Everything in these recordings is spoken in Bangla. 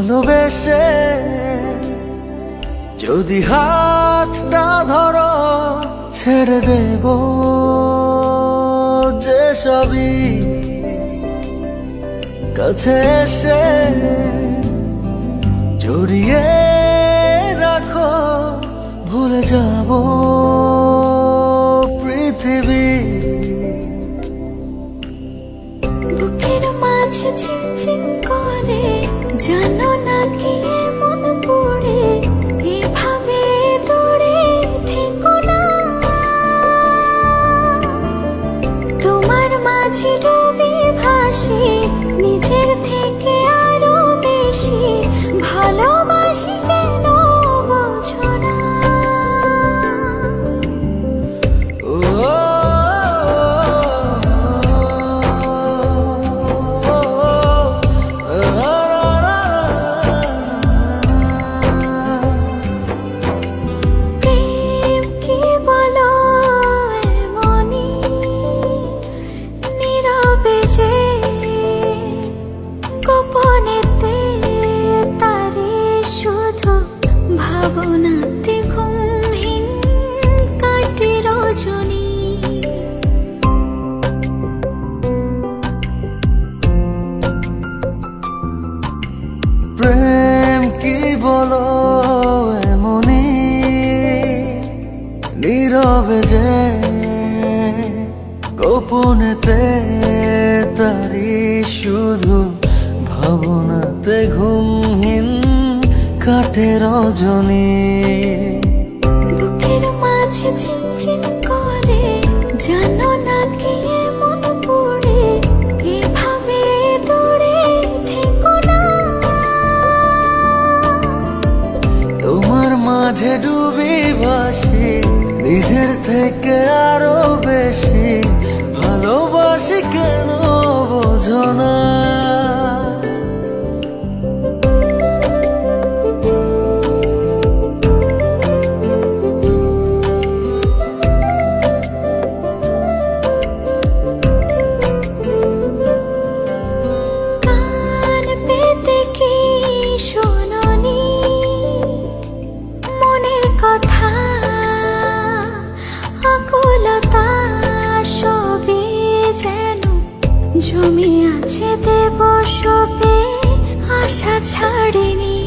ভালোবেসে যদি হাতটা ধরো ছেড়ে দেব যে সবই, কাছে এসে জড়িয়ে রাখো ভুলে যাব পৃথিবী। বুকের মাঝে চিনচিন করে জানো না কি মন পড়ে, এভাবে দূরে থেকো না। তোমার মাঝে ডুবে ভাসি নিজের থেকে আরো বেশি, ভালোবাসি কেন বোঝো না। প্রেম কি বলো এমনই, নীরবে যে গোপনেতে তারে শুধু ভাবনাতে ঘুমহীন কাটে রজনী। প্রেম কি বলো এমনই, নীরবে যে গোপনেতে তারি শুধু ভাবনাতে ঘুমহীন কাটে রজনী। বুকের মাঝে চিনচিন করে জানো না কি মন পড়ে, এভাবে দূরে থেকো না। তোমার মাঝে ডুবি ভাসি নিজের থেকে আরো বেশি, ভালোবাসি কেন বোঝো না। কান পেতে কি শোনোনি মনের কথা, আকুলতা সবে যেন জমি আছে দেব সবে, আশা ছাড়েনি।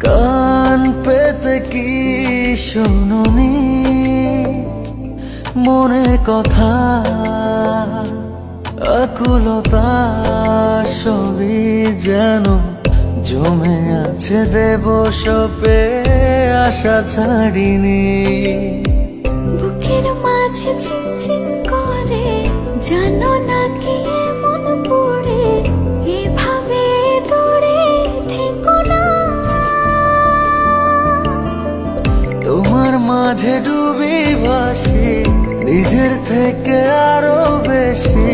কান পেতে কি শোনোনি মনের কথা, আকুলতা সবই যেন জমে আছে দেব সপে, আশা ছাড়িনি। বুকের মাঝে চিনচিন করে জানো না কি মন পড়ে, এভাবে দূরে থেকো না। তোমার মাঝে ডুবি ভাসি নিজের থেকে আরো বেশি,